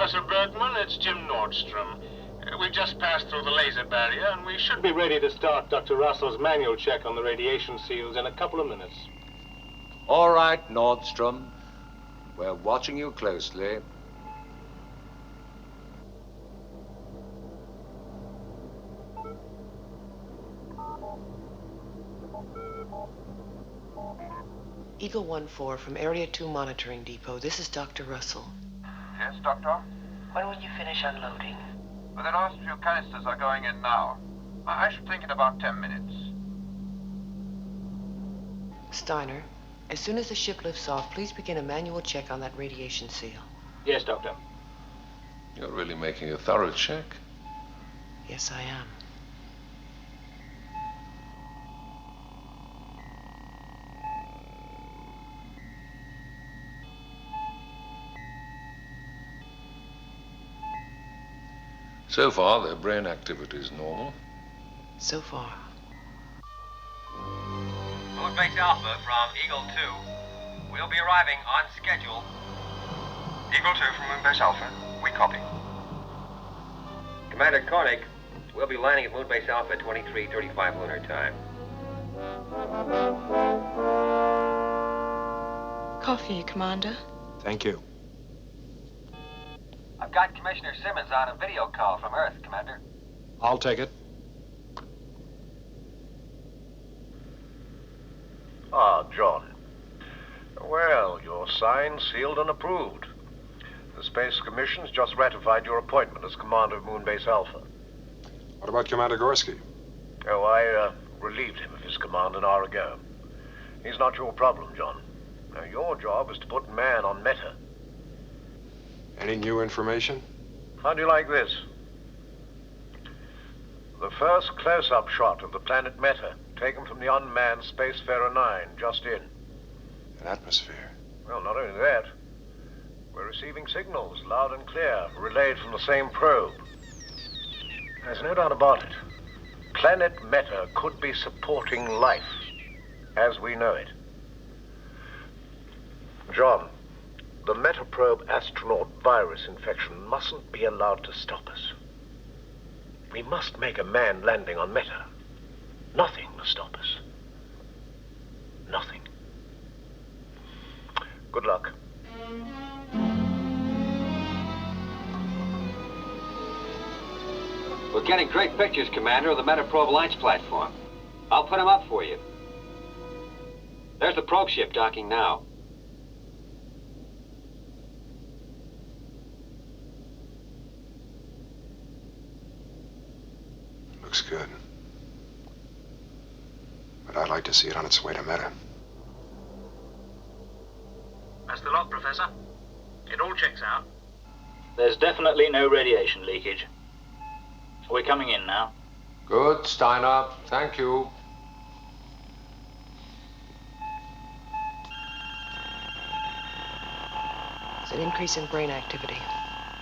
Professor Bergman. It's Jim Nordstrom. We've just passed through the laser barrier, and we should be ready to start Dr. Russell's manual check on the radiation seals in a couple of minutes. All right, Nordstrom. We're watching you closely. Eagle 1-4 from Area 2 Monitoring Depot. This is Dr. Russell. Yes, Doctor? When will you finish unloading? Well, the last few canisters are going in now. I should think in about 10 minutes. Steiner, as soon as the ship lifts off, please begin a manual check on that radiation seal. Yes, Doctor. You're really making a thorough check. Yes, I am. So far, their brain activity is normal. So far. Moonbase Alpha from Eagle 2. We'll be arriving on schedule. Eagle 2 from Moonbase Alpha. We copy. Commander Koenig, we'll be landing at Moonbase Alpha at 23:35 lunar time. Coffee, Commander. Thank you. I've got Commissioner Simmons on a video call from Earth, Commander. I'll take it. Ah, John. Well, you're signed, sealed, and approved. The Space Commission's just ratified your appointment as commander of Moonbase Alpha. What about Commander Gorski? Oh, I relieved him of his command an hour ago. He's not your problem, John. Now, your job is to put man on Meta. Any new information? How do you like this? The first close-up shot of the planet Meta, taken from the unmanned Spacefarer 9, just in. An atmosphere. Well, not only that, we're receiving signals, loud and clear, relayed from the same probe. There's no doubt about it. Planet Meta could be supporting life, as we know it. John, the Metaprobe astronaut virus infection mustn't be allowed to stop us. We must make a manned landing on Meta. Nothing will stop us. Nothing. Good luck. We're getting great pictures, Commander, of the Metaprobe launch platform. I'll put them up for you. There's the probe ship docking now. Looks good. But I'd like to see it on its way to Meta. That's the lot, Professor. It all checks out. There's definitely no radiation leakage. We're coming in now. Good, Steiner. Thank you. It's an increase in brain activity.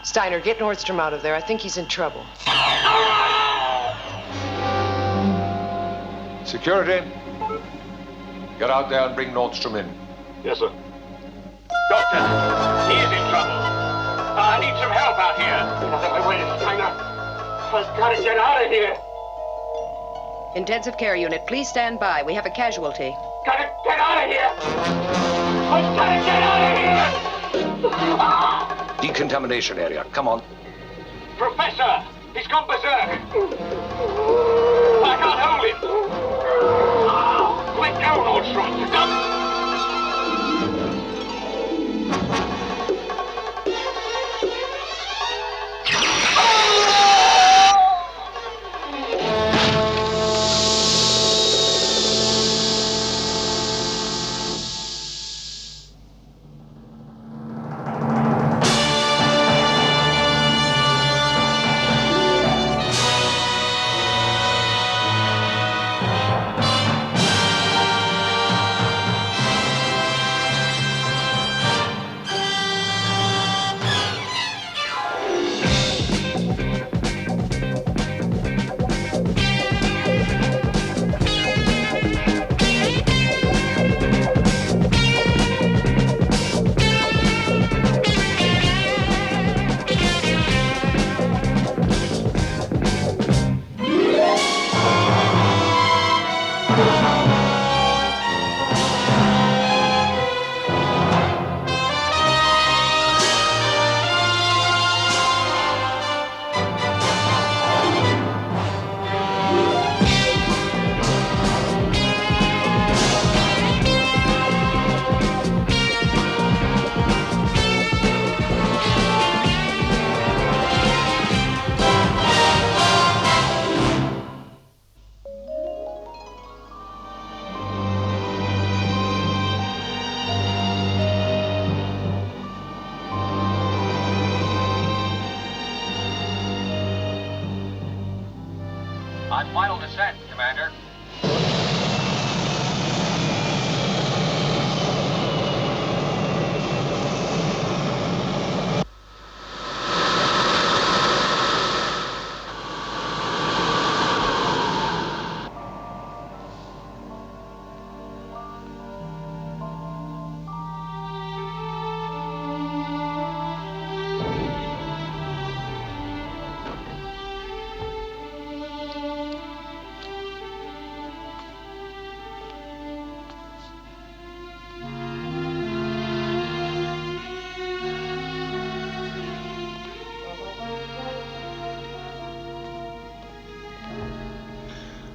Steiner, get Nordstrom out of there. I think he's in trouble. Security, get out there and bring Nordstrom in. Yes, sir. Doctor, he is in trouble. I need some help out here. Wait, Steiner. I've got to get out of here. Intensive care unit, please stand by. We have a casualty. Gotta get out of here. I've got to get out of here. Decontamination area. Come on. Professor, he's gone berserk. I can't hold him. Let go, Nordstrom. On final descent, Commander.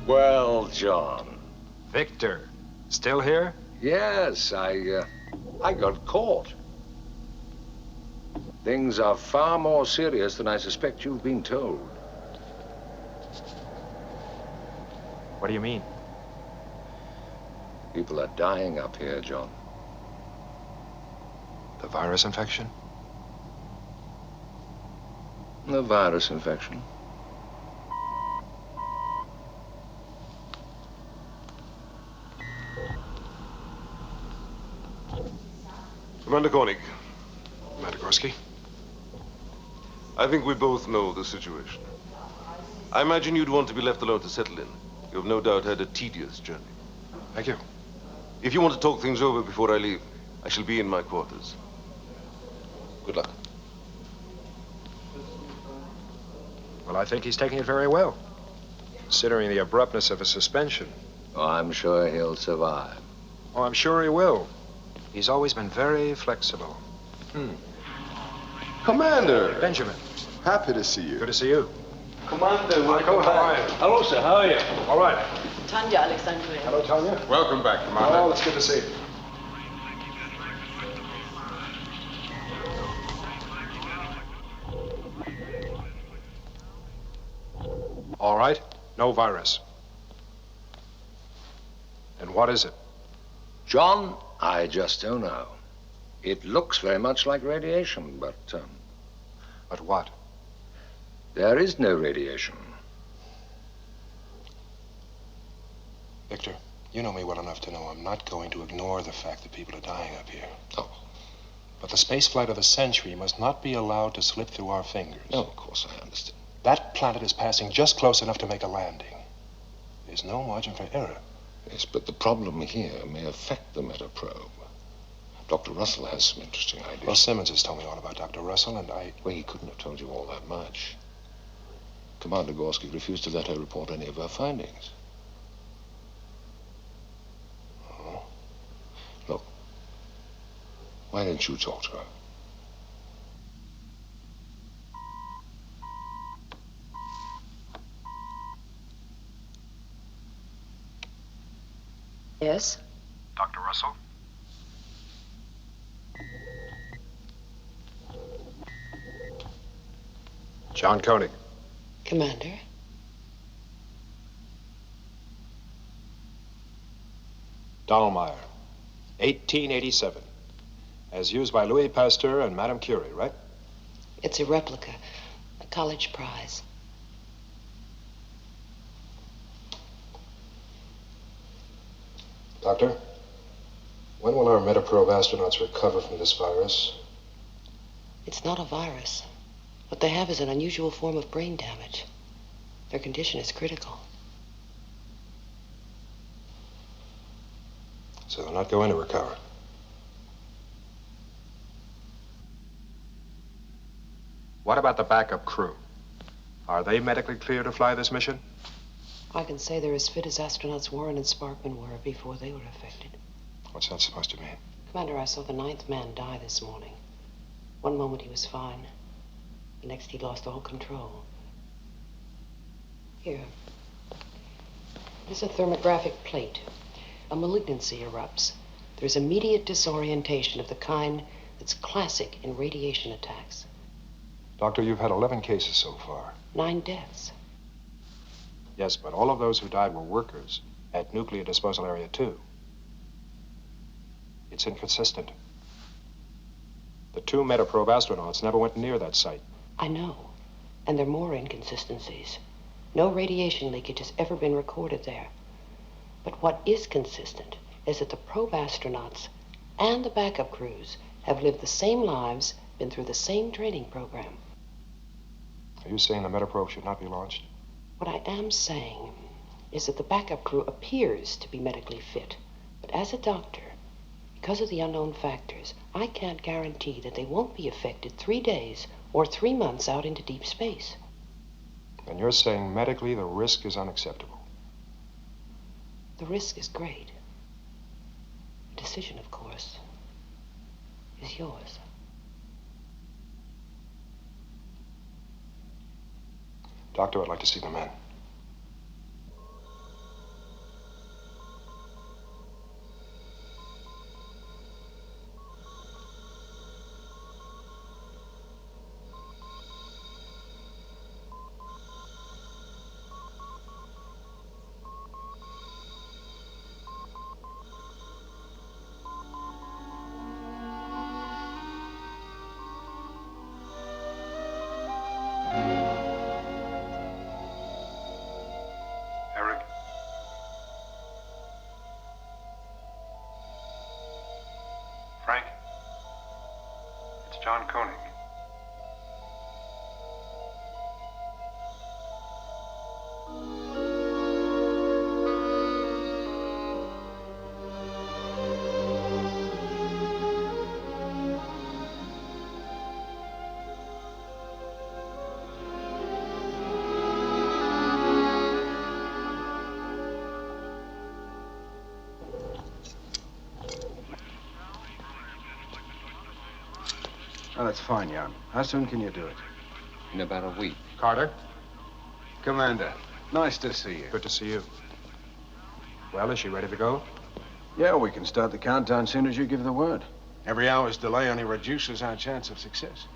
Well, John. Victor, still here? Yes, I got caught. Things are far more serious than I suspect you've been told. What do you mean? People are dying up here, John. The virus infection? The virus infection. Commander Koenig. Commander Gorski? I think we both know the situation. I imagine you'd want to be left alone to settle in. You have no doubt had a tedious journey. Thank you. If you want to talk things over before I leave, I shall be in my quarters. Good luck. Well, I think he's taking it very well, considering the abruptness of a suspension. Oh, I'm sure he'll survive. Oh, I'm sure he will. He's always been very flexible. Commander! Benjamin. Happy to see you. Good to see you. Commander, Michael, how are you? Hello, sir. How are you? All right. Tanya Alexandrovna. Hello, Tanya. Welcome back, Commander. Oh, it's good to see you. All right. No virus. And what is it? John, I just don't know. It looks very much like radiation, but... But what? There is no radiation. Victor, you know me well enough to know I'm not going to ignore the fact that people are dying up here. Oh. But the space flight of the century must not be allowed to slip through our fingers. No, of course I understand. That planet is passing just close enough to make a landing. There's no margin for error. Yes, but the problem here may affect the metaprobe. Dr. Russell has some interesting ideas. Well, Simmons has told me all about Dr. Russell, and Well, he couldn't have told you all that much. Commander Gorski refused to let her report any of her findings. Oh? Look, why don't you talk to her? Yes? Dr. Russell? John Koenig. Commander? Dahlmeyer, 1887. As used by Louis Pasteur and Madame Curie, right? It's a replica, a college prize. Doctor, when will our Metaprobe astronauts recover from this virus? It's not a virus. What they have is an unusual form of brain damage. Their condition is critical. So they're not going to recover. What about the backup crew? Are they medically clear to fly this mission? I can say they're as fit as astronauts Warren and Sparkman were before they were affected. What's that supposed to mean? Commander, I saw the 9th man die this morning. One moment he was fine. The next he lost all control. Here. This is a thermographic plate. A malignancy erupts. There's immediate disorientation of the kind that's classic in radiation attacks. Doctor, you've had 11 cases so far. 9 deaths. Yes, but all of those who died were workers at Nuclear Disposal Area 2. It's inconsistent. The 2 Metaprobe astronauts never went near that site. I know. And there are more inconsistencies. No radiation leakage has ever been recorded there. But what is consistent is that the probe astronauts and the backup crews have lived the same lives, been through the same training program. Are you saying the metaprobe should not be launched? What I am saying is that the backup crew appears to be medically fit. But as a doctor, because of the unknown factors, I can't guarantee that they won't be affected 3 days or 3 months out into deep space. And you're saying medically the risk is unacceptable? The risk is great. The decision, of course, is yours. Doctor, I'd like to see the men. Frank, it's John Koenig. Oh, that's fine, Jan. How soon can you do it? In about a week. Carter? Commander, nice to see you. Good to see you. Well, is she ready to go? Yeah, we can start the countdown as soon as you give the word. Every hour's delay only reduces our chance of success.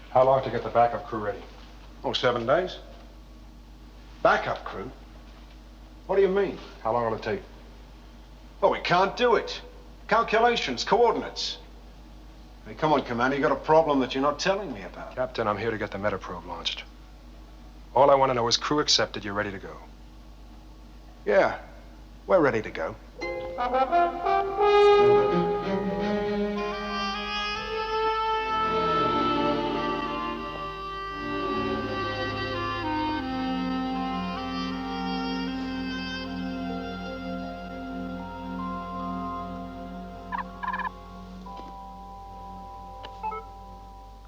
How long to get the backup crew ready? Oh, 7 days. Backup crew? What do you mean? How long will it take? Oh, we can't do it. Calculations, coordinates. Hey, come on, Commander. You got a problem that you're not telling me about. Captain, I'm here to get the metaprobe launched. All I want to know is crew accepted, you're ready to go. Yeah, we're ready to go.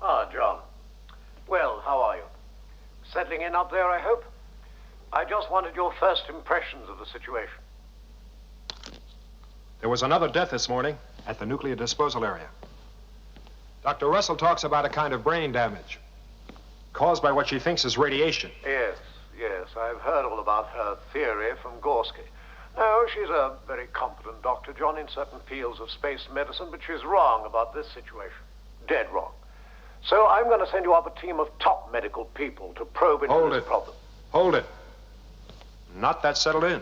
Ah, John. Well, how are you? Settling in up there, I hope? I just wanted your first impressions of the situation. There was another death this morning at the nuclear disposal area. Dr. Russell talks about a kind of brain damage caused by what she thinks is radiation. Yes, I've heard all about her theory from Gorski. No, she's a very competent doctor, John, in certain fields of space medicine, but she's wrong about this situation. Dead wrong. So I'm going to send you up a team of top medical people to probe into this problem. Hold it. Not that settled in.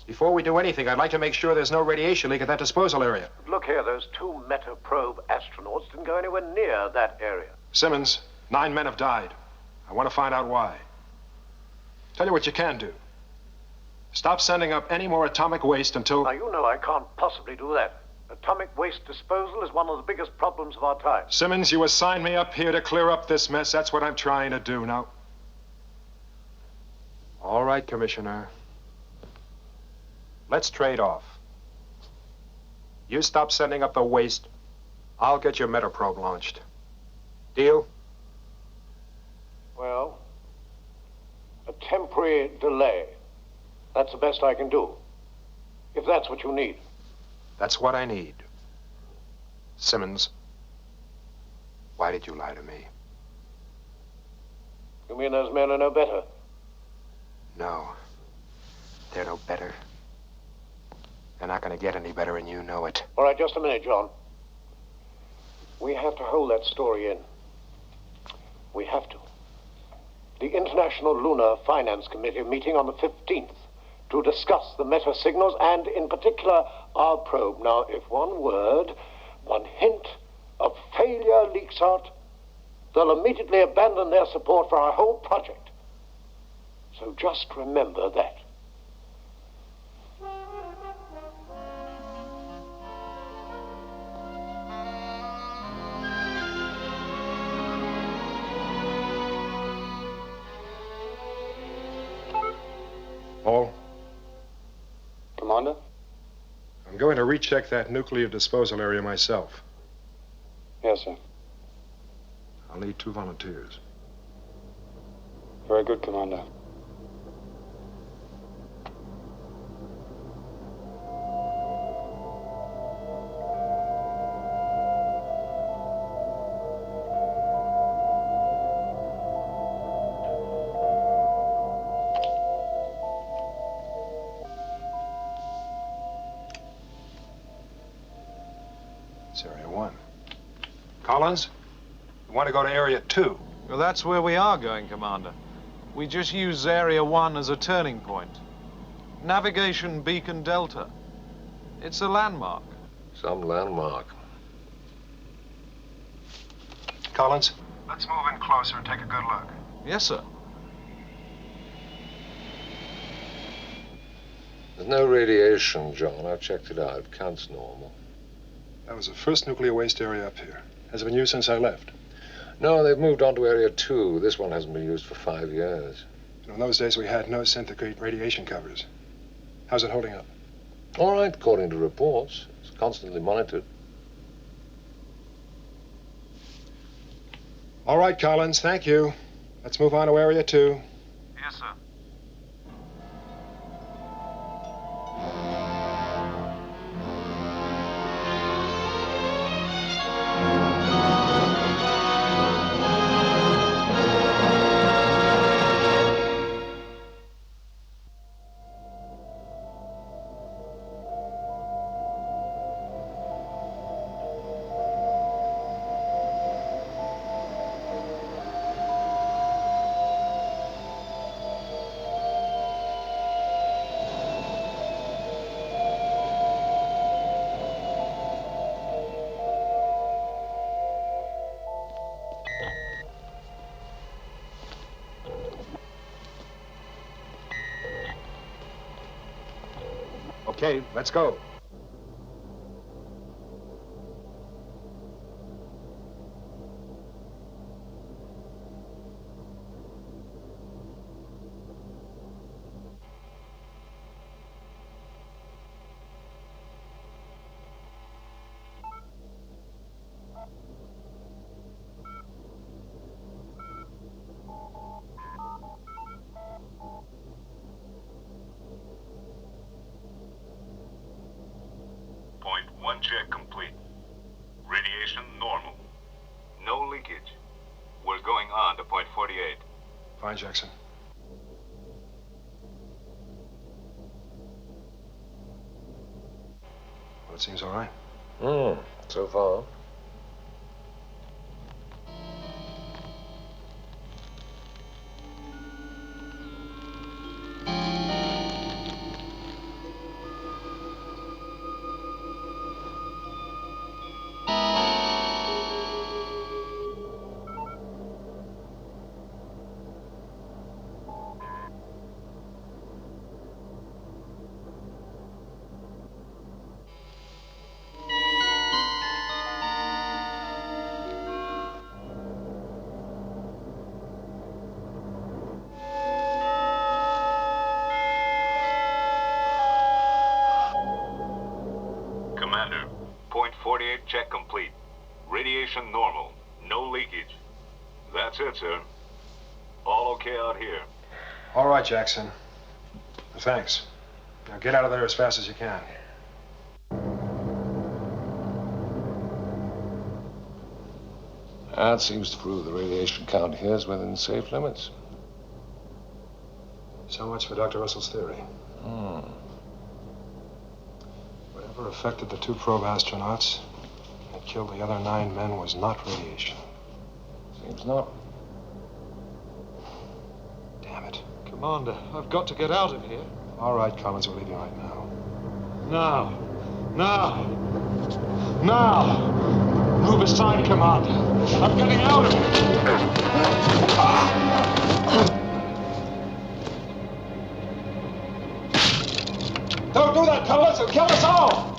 Before we do anything, I'd like to make sure there's no radiation leak at that disposal area. Look here, those 2 metaprobe astronauts didn't go anywhere near that area. Simmons, 9 men have died. I want to find out why. Tell you what you can do. Stop sending up any more atomic waste until... Now, you know I can't possibly do that. Atomic waste disposal is one of the biggest problems of our time. Simmons, you assigned me up here to clear up this mess. That's what I'm trying to do now. All right, Commissioner. Let's trade off. You stop sending up the waste. I'll get your metaprobe launched. Deal? Well, a temporary delay. That's the best I can do. If that's what you need. That's what I need. Simmons, why did you lie to me? You mean those men are no better? No. They're no better. They're not going to get any better, and you know it. All right, just a minute, John. We have to hold that story in. We have to. The International Lunar Finance Committee meeting on the 15th to discuss the meta signals and, in particular, our probe. Now, if one word, one hint of failure leaks out, they'll immediately abandon their support for our whole project. So just remember that. Paul? Commander? I'm going to recheck that nuclear disposal area myself. Yes, sir. I'll need 2 volunteers. Very good, Commander. It's Area 1. Collins, we want to go to Area 2. Well, that's where we are going, Commander. We just use Area 1 as a turning point. Navigation Beacon Delta. It's a landmark. Some landmark. Collins, let's move in closer and take a good look. Yes, sir. There's no radiation, John. I've checked it out. Count's normal. That was the first nuclear waste area up here. Has it been used since I left? No, they've moved on to Area 2. This one hasn't been used for 5 years. In those days, we had no centigrade radiation covers. How's it holding up? All right, according to reports. It's constantly monitored. All right, Collins, thank you. Let's move on to Area 2. Yes, sir. Okay, let's go. One check complete. Radiation normal. No leakage. We're going on to point 48. Fine, Jackson. Well, it seems all right. So far. Commander, point 48 check complete. Radiation normal. No leakage. That's it, sir. All okay out here. All right, Jackson. Thanks. Now get out of there as fast as you can. That seems to prove the radiation count here is within safe limits. So much for Dr. Russell's theory. Whatever affected the 2 probe astronauts and killed the other 9 men was not radiation. Seems not. Damn it. Commander, I've got to get out of here. All right, Collins, we're leaving right now. Now. Now. Now. Move aside, Commander. I'm getting out of here. Don't do that, fellas. It'll kill us all.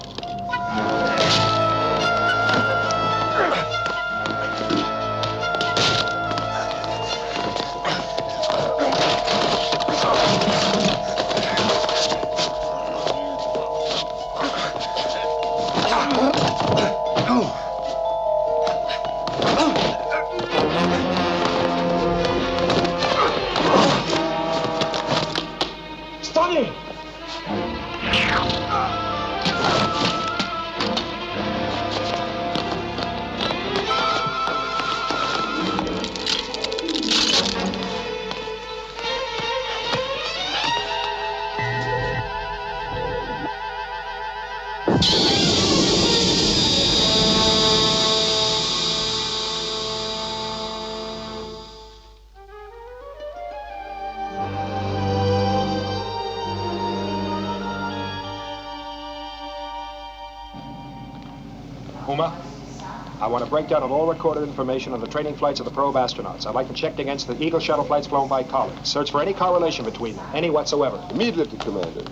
I want a breakdown of all recorded information on the training flights of the probe astronauts. I'd like them checked against the Eagle shuttle flights flown by Koenig. Search for any correlation between them, any whatsoever. Immediately, Commander.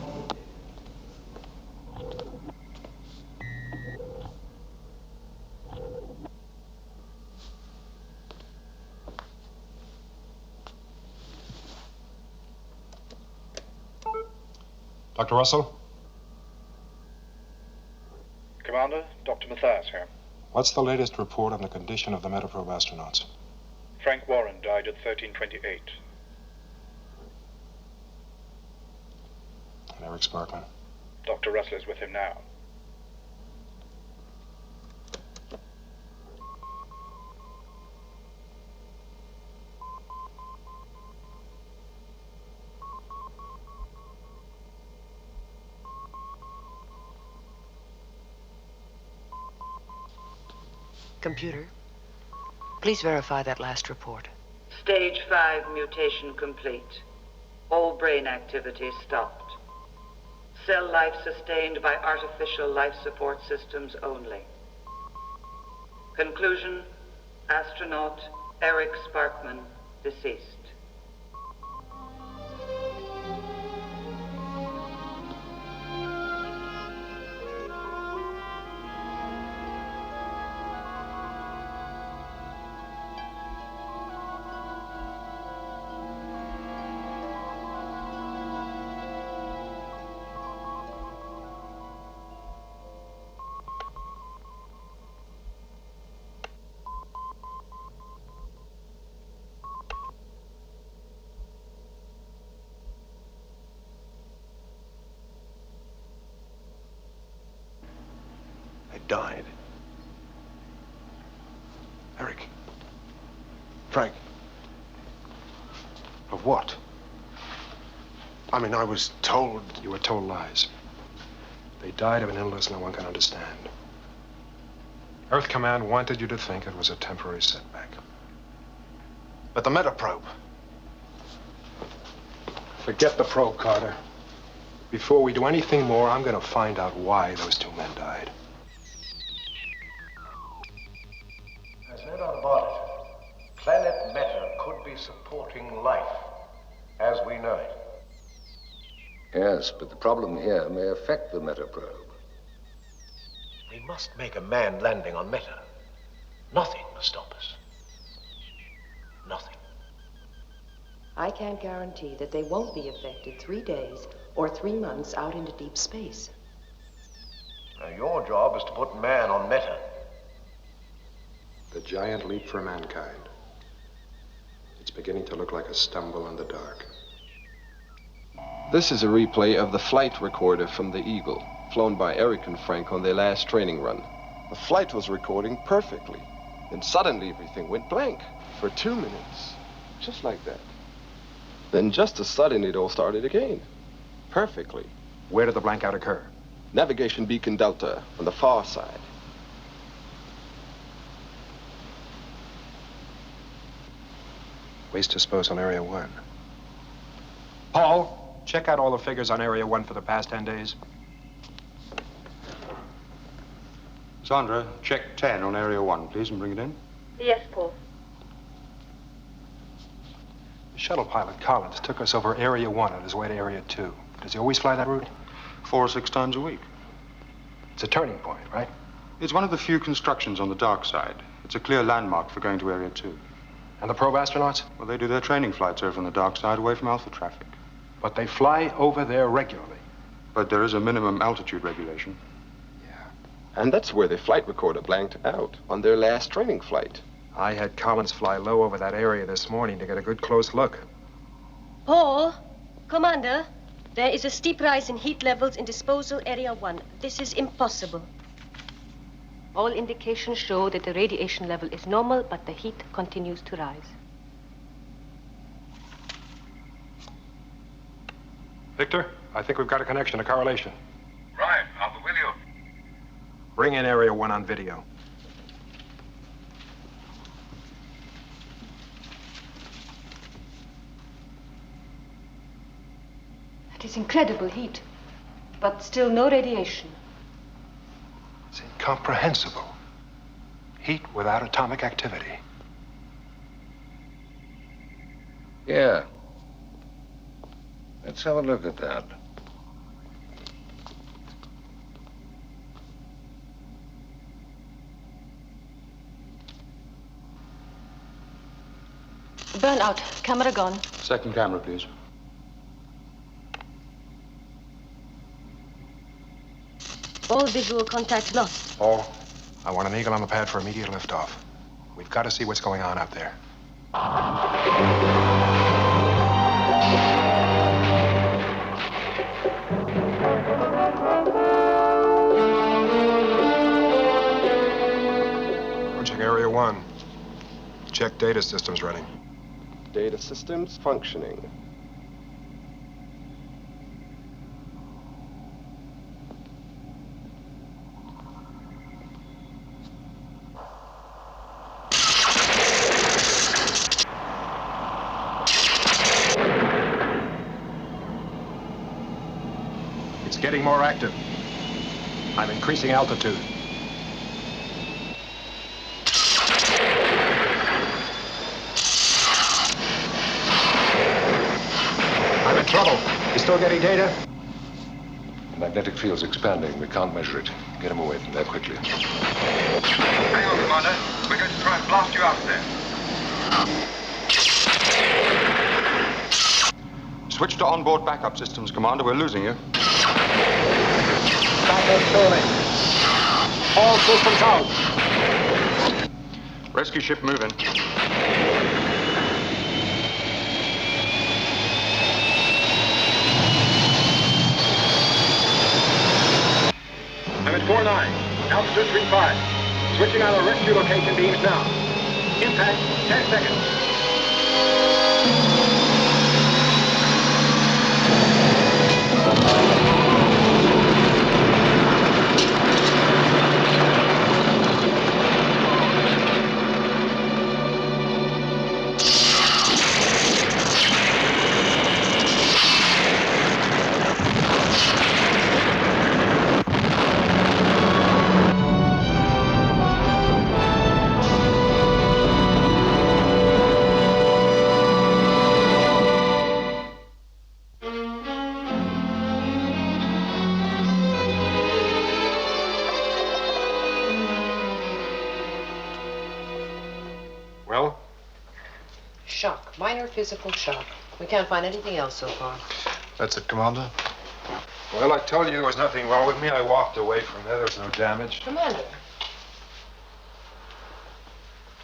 Dr. Russell? Commander, Dr. Matthias here. What's the latest report on the condition of the Metaprobe astronauts? Frank Warren died at 1328. And Eric Sparkman? Dr. Russell is with him now. Computer, please verify that last report. Stage 5 mutation complete. All brain activity stopped. Cell life sustained by artificial life support systems only. Conclusion, astronaut Eric Sparkman, deceased. Died. Eric. Frank. Of what? I mean, I was told... You were told lies. They died of an illness no one can understand. Earth Command wanted you to think it was a temporary setback. But the metaprobe. Forget the probe, Carter. Before we do anything more, I'm going to find out why those two men died. There's no doubt about it. Planet Meta could be supporting life as we know it. Yes, but the problem here may affect the metaprobe. We must make a manned landing on Meta. Nothing must stop us. Nothing. I can't guarantee that they won't be affected 3 days or 3 months out into deep space. Now, your job is to put man on Meta. The giant leap for mankind. It's beginning to look like a stumble in the dark. This is a replay of the flight recorder from the Eagle, flown by Eric and Frank on their last training run. The flight was recording perfectly. Then suddenly everything went blank for 2 minutes. Just like that. Then just as suddenly it all started again. Perfectly. Where did the blankout occur? Navigation beacon Delta on the far side. Waste disposal Area 1. Paul, check out all the figures on Area 1 for the past 10 days. Sandra, check 10 on Area 1, please, and bring it in. Yes, Paul. The shuttle pilot, Collins, took us over Area 1 on his way to Area 2. Does he always fly that route? 4 or 6 times a week. It's a turning point, right? It's one of the few constructions on the dark side. It's a clear landmark for going to Area 2. And the probe astronauts? Well, they do their training flights over on the dark side, away from Alpha traffic. But they fly over there regularly. But there is a minimum altitude regulation. And that's where the flight recorder blanked out, on their last training flight. I had Collins fly low over that area this morning to get a good close look. Paul, Commander, there is a steep rise in heat levels in disposal area 1. This is impossible. All indications show that the radiation level is normal, but the heat continues to rise. Victor, I think we've got a connection, a correlation. Right, I'll be with you. Bring in Area 1 on video. That is incredible heat, but still no radiation. It's incomprehensible. Heat without atomic activity. Yeah. Let's have a look at that. Burnout. Camera gone. Second camera, please. All visual contact lost. Paul, I want an eagle on the pad for immediate liftoff. We've got to see what's going on out there. Approaching Area 1. Check data systems running. Data systems functioning. It's getting more active. I'm increasing altitude. I'm in trouble. You still getting data? The magnetic field's expanding. We can't measure it. Get him away from there quickly. Hang on, Commander. We're going to try and blast you out of there. Switch to onboard backup systems, Commander. We're losing you. Backup calling. All systems out. Rescue ship moving. I'm at 4-9. Altitude 3-5. Switching on our rescue location beams now. Impact, 10 seconds. Well? Shock. Minor physical shock. We can't find anything else so far. That's it, Commander. Well, I told you there was nothing wrong with me. I walked away from there. There was no damage. Commander.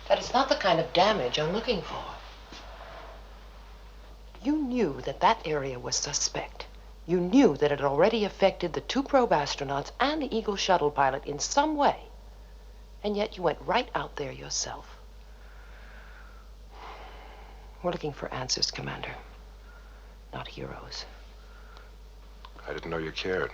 That is not the kind of damage I'm looking for. You knew that that area was suspect. You knew that it had already affected the 2 probe astronauts and the Eagle shuttle pilot in some way. And yet you went right out there yourself. We're looking for answers, Commander. Not heroes. I didn't know you cared.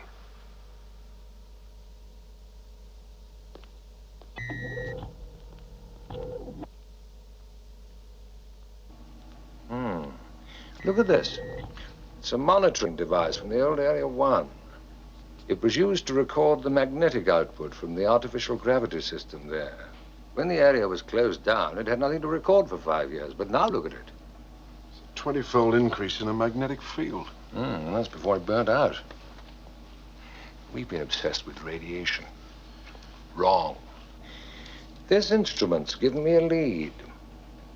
Look at this. It's a monitoring device from the old Area 1. It was used to record the magnetic output from the artificial gravity system there. When the area was closed down, it had nothing to record for 5 years. But now look at it. It's a 20-fold increase in the magnetic field. And that's before it burnt out. We've been obsessed with radiation. Wrong. This instrument's given me a lead.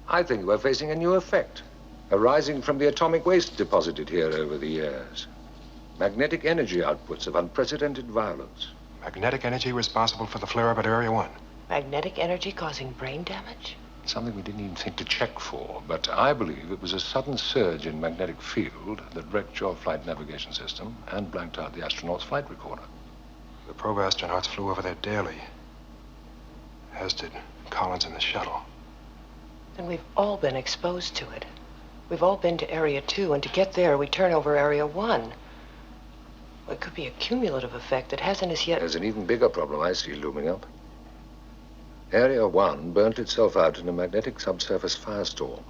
I think we're facing a new effect, arising from the atomic waste deposited here over the years. Magnetic energy outputs of unprecedented violence. Magnetic energy responsible for the flare-up at Area 1. Magnetic energy causing brain damage? Something we didn't even think to check for, but I believe it was a sudden surge in magnetic field that wrecked your flight navigation system and blanked out the astronaut's flight recorder. The probe astronauts flew over there daily, as did Collins and the shuttle. Then we've all been exposed to it. We've all been to Area 2, and to get there, we turn over Area 1. Well, it could be a cumulative effect that hasn't as yet... There's an even bigger problem I see looming up. Area 1 burnt itself out in a magnetic subsurface firestorm.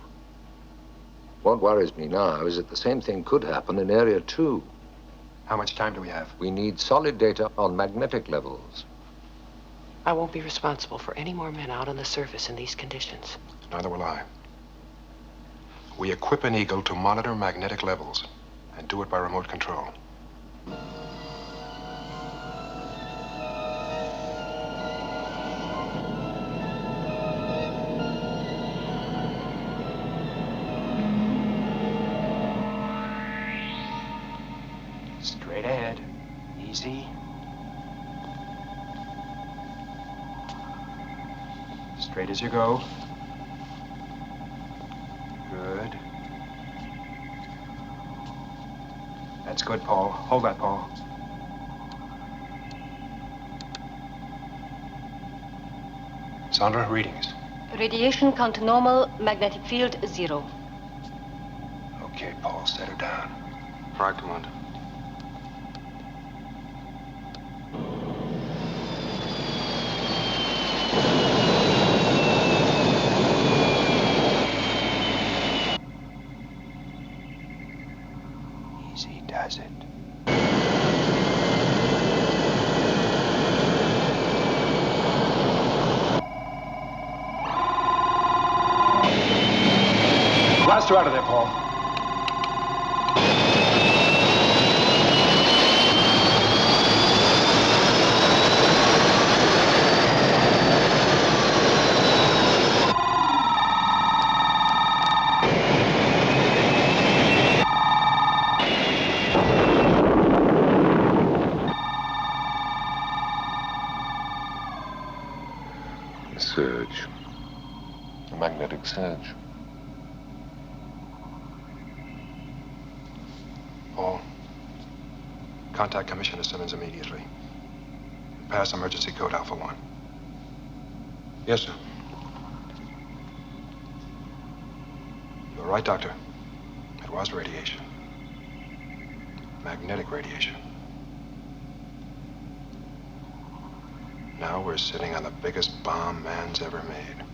What worries me now is that the same thing could happen in Area 2. How much time do we have? We need solid data on magnetic levels. I won't be responsible for any more men out on the surface in these conditions. Neither will I. We equip an Eagle to monitor magnetic levels and do it by remote control. Straight ahead. Easy. Straight as you go. Good. That's good, Paul. Hold that, Paul. Sandra, readings. Radiation count normal, magnetic field 0. Okay, Paul, set her down. Right, Commander. Easy does it. Blast her out of there, Paul. A surge. A magnetic surge. Paul, contact Commissioner Simmons immediately. Pass emergency code Alpha 1. Yes, sir. You're right, Doctor. It was radiation. Magnetic radiation. Now we're sitting on the biggest bomb man's ever made.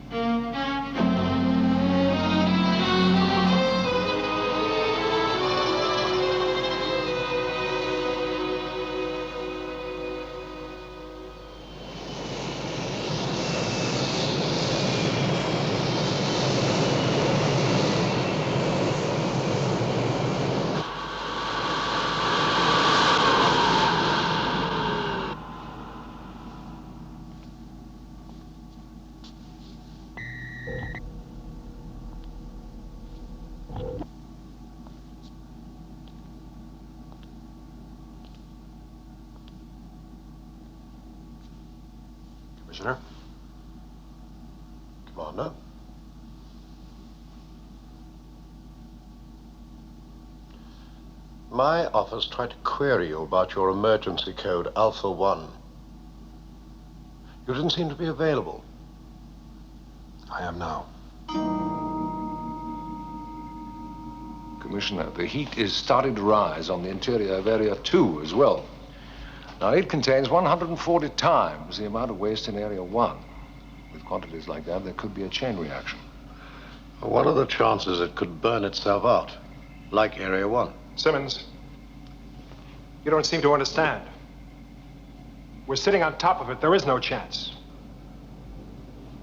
Commissioner? Commander? My office tried to query you about your emergency code Alpha 1. You didn't seem to be available. I am now. Commissioner, the heat is starting to rise on the interior of Area 2 as well. Now, it contains 140 times the amount of waste in Area 1. With quantities like that, there could be a chain reaction. What are the chances it could burn itself out, like Area 1? Simmons, you don't seem to understand. We're sitting on top of it. There is no chance.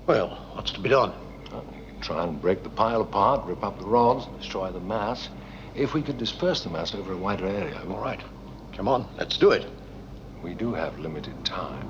Well, what's to be done? Try and break the pile apart, rip up the rods, destroy the mass. If we could disperse the mass over a wider area. All right. Come on, let's do it. We do have limited time.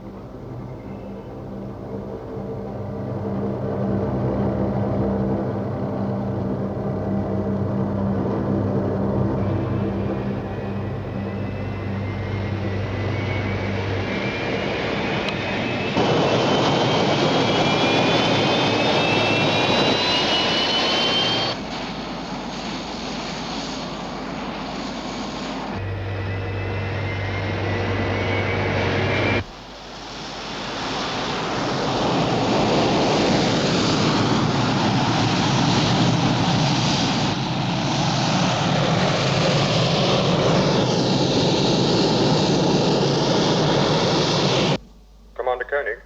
Commander Koenig?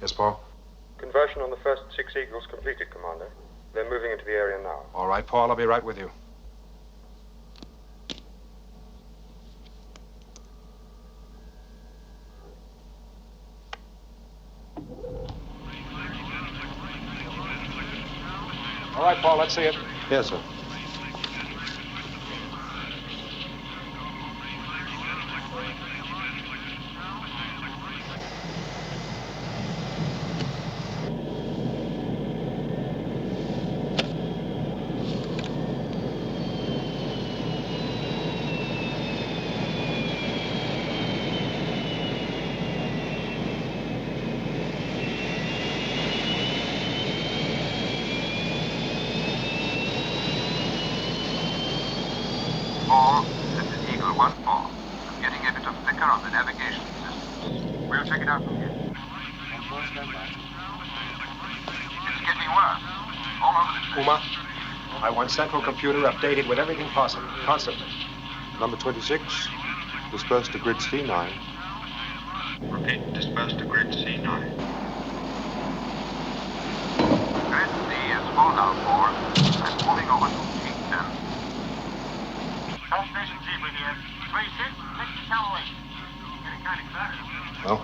Yes, Paul? Conversion on the first 6 Eagles completed, Commander. They're moving into the area now. All right, Paul, I'll be right with you. All right, Paul, let's see it. Yes, sir. Paul, this is Eagle 1-4. I'm getting a bit of flicker on the navigation system. We'll check it out from here. It's getting worse. All over the place. Uma, I want central computer updated with everything possible, constantly. Number 26, dispersed to grid C9. Repeat, disperse to grid C9. Grid C is full now, 4. I'm moving over to G10. Transmission Zebra here. 36, 60 calories. Getting kind of excited. Well,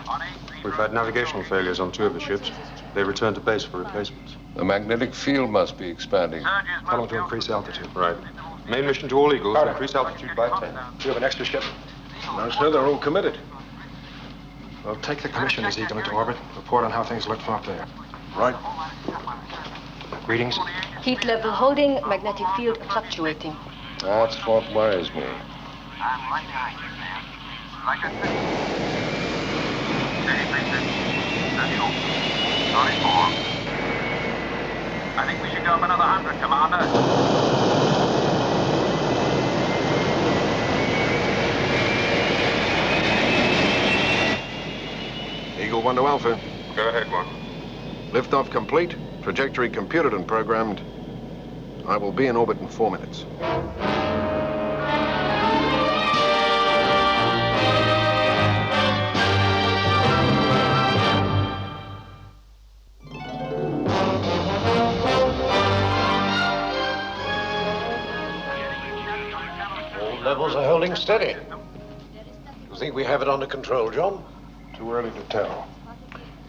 we've had navigational failures on 2 of the ships. They returned to base for replacements. The magnetic field must be expanding. Tell them to increase altitude. Right. Main mission to all Eagles, increase altitude by 10. Do you have an extra ship? No, sir, they're all committed. Well, take the commissioner's Eagle into orbit. Report on how things look from up there. Right. Readings? Heat level holding, magnetic field fluctuating. That's what worries me. I'm right behind you, man. Like I said. Steady, 350. Steady open. 34. I think we should go up another 100, Commander. Eagle 1 to Alpha. Go ahead, 1. Liftoff complete. Trajectory computed and programmed. I will be in orbit in 4 minutes. All levels are holding steady. You think we have it under control, John? Too early to tell.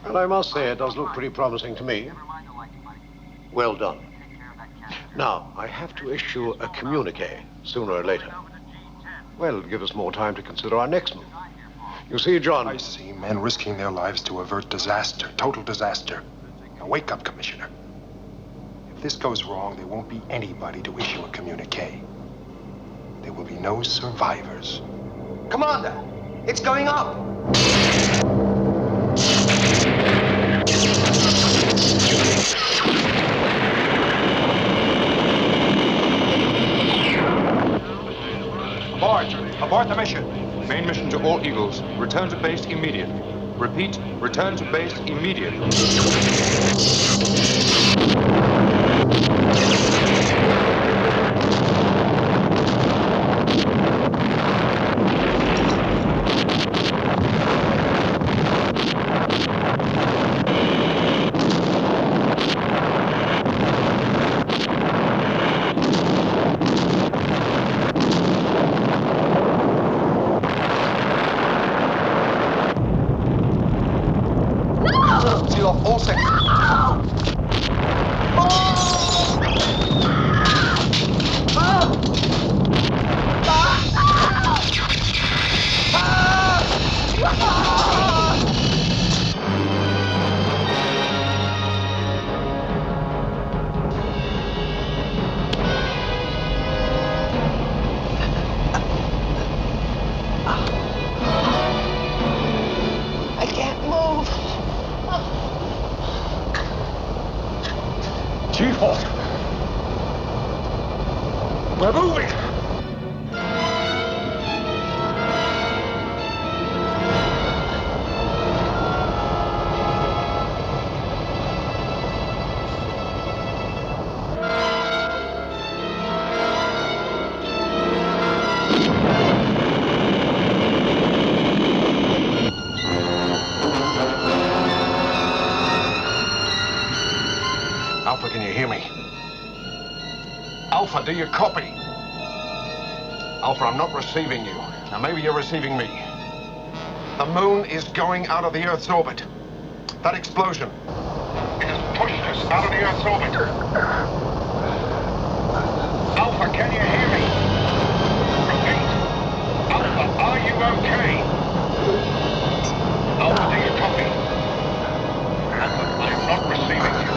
Well, I must say it does look pretty promising to me. Well done. Now, I have to issue a communique sooner or later. Well, it'll give us more time to consider our next move. You see, John... I see men risking their lives to avert disaster, total disaster. Now, wake up, Commissioner. If this goes wrong, there won't be anybody to issue a communique. There will be no survivors. Commander, it's going up! Abort the mission. Main mission to all Eagles. Return to base immediately. Repeat, return to base immediately. you off all sections. I can't move. G-force. We're moving. Alpha, can you hear me? Alpha, do you copy? Alpha, I'm not receiving you. Now, maybe you're receiving me. The moon is going out of the Earth's orbit. That explosion, it has pushed us out of the Earth's orbit. Alpha, can you hear me? Repeat. Alpha, are you okay? Alpha, do you copy? Alpha, I am not receiving you.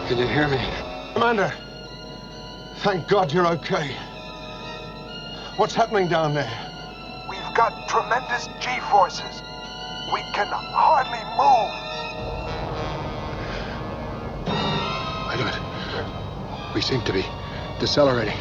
Can you hear me? Commander, thank God you're okay. What's happening down there? We've got tremendous G-forces. We can hardly move. Wait a minute. We seem to be decelerating.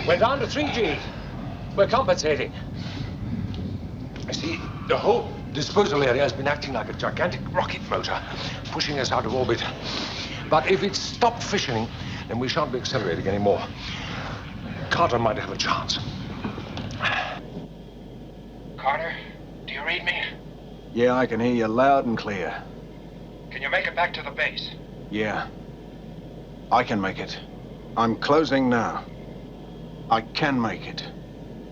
We're down to 3G. We're compensating. I see, the whole disposal area has been acting like a gigantic rocket motor, pushing us out of orbit. But if it's stopped fissioning, then we shan't be accelerating anymore. Carter might have a chance. Carter, do you read me? Yeah, I can hear you loud and clear. Can you make it back to the base? Yeah. I can make it. I'm closing now. I can make it.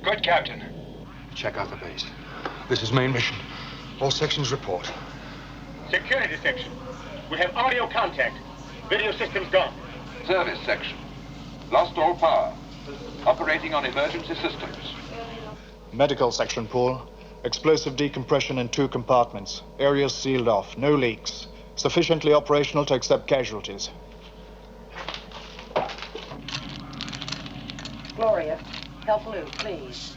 Good, Captain. Check out the base. This is main mission. All sections report. Security section. We have audio contact. Video systems gone. Service section. Lost all power. Operating on emergency systems. Medical section, Paul. Explosive decompression in 2 compartments. Areas sealed off. No leaks. Sufficiently operational to accept casualties. Gloria, help Lou, please.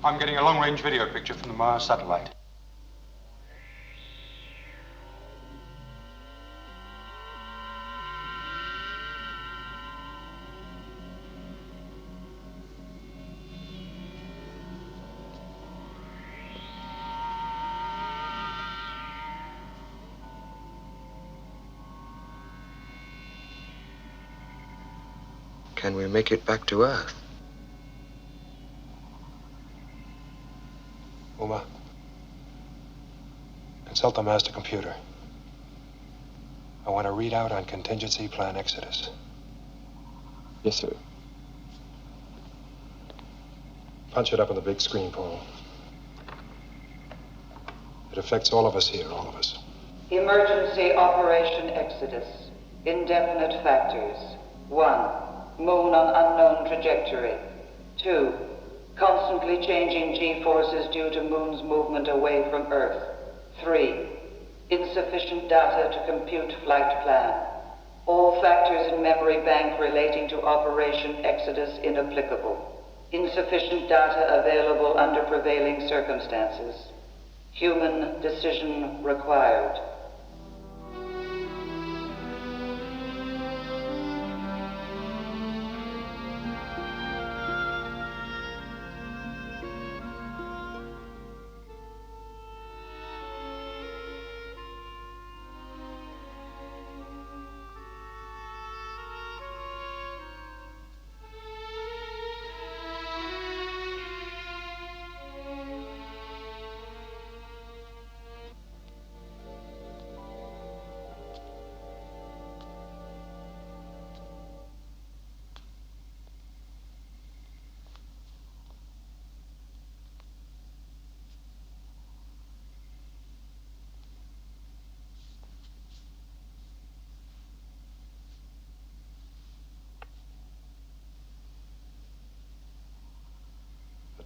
I'm getting a long-range video picture from the Maior satellite. Can we make it back to Earth? Uma, consult the master computer. I want a readout on contingency plan Exodus. Yes, sir. Punch it up on the big screen, Paul. It affects all of us here, all of us. Emergency Operation Exodus. Indefinite factors. 1. Moon on unknown trajectory. 2. Constantly changing G-forces due to Moon's movement away from Earth. 3. Insufficient data to compute flight plan. All factors in memory bank relating to Operation Exodus inapplicable. Insufficient data available under prevailing circumstances. Human decision required.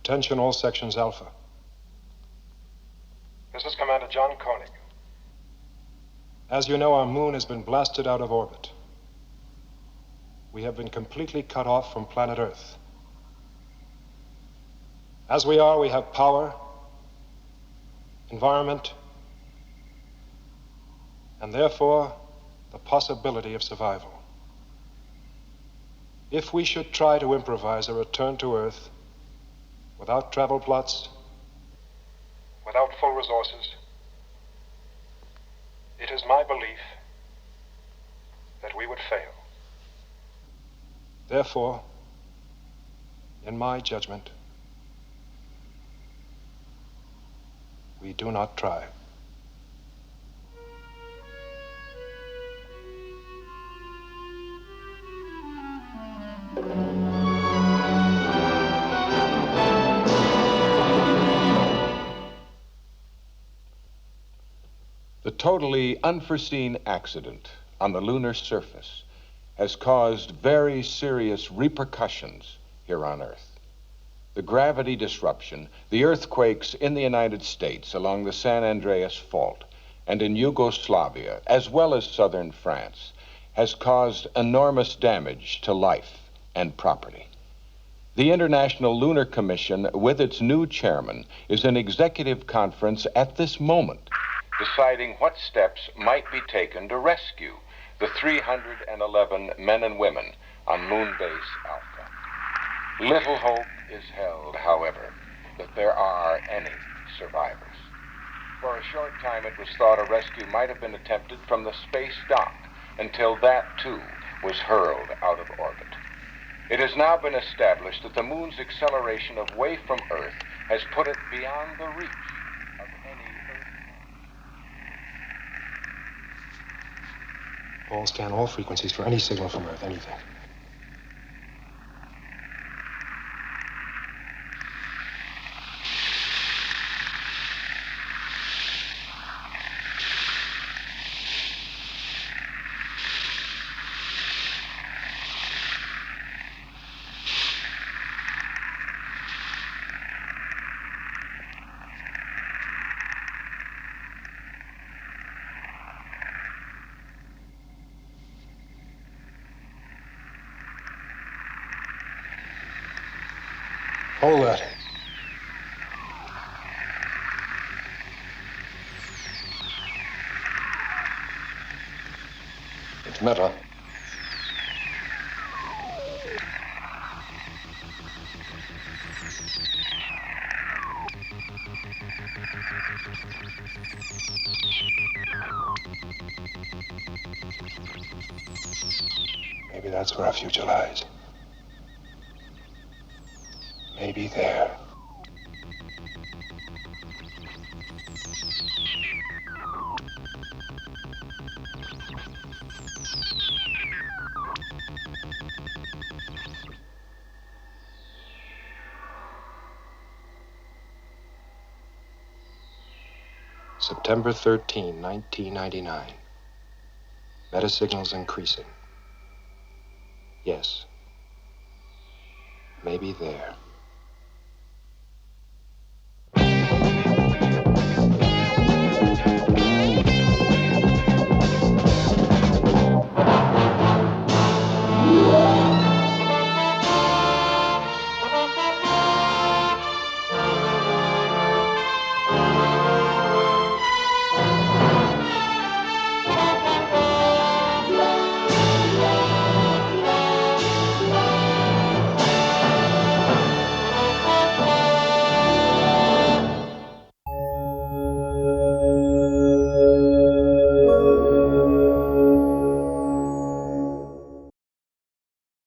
Attention all sections Alpha. This is Commander John Koenig. As you know, our moon has been blasted out of orbit. We have been completely cut off from planet Earth. As we are, we have power, environment, and therefore the possibility of survival. If we should try to improvise a return to Earth without travel plots, without full resources, it is my belief that we would fail. Therefore, in my judgment, we do not try. The totally unforeseen accident on the lunar surface has caused very serious repercussions here on Earth. The gravity disruption, the earthquakes in the United States along the San Andreas Fault and in Yugoslavia, as well as southern France, has caused enormous damage to life and property. The International Lunar Commission, with its new chairman, is in executive conference at this moment, deciding what steps might be taken to rescue the 311 men and women on Moon Base Alpha. Little hope is held, however, that there are any survivors. For a short time, it was thought a rescue might have been attempted from the space dock, until that, too, was hurled out of orbit. It has now been established that the moon's acceleration away from Earth has put it beyond the reach of any Paul, scan all frequencies for any signal from Earth, anything. Hold that. It's Meta. Maybe that's where our future lies. Maybe there. September 13, 1999. Meta signals increasing. Yes. Maybe there.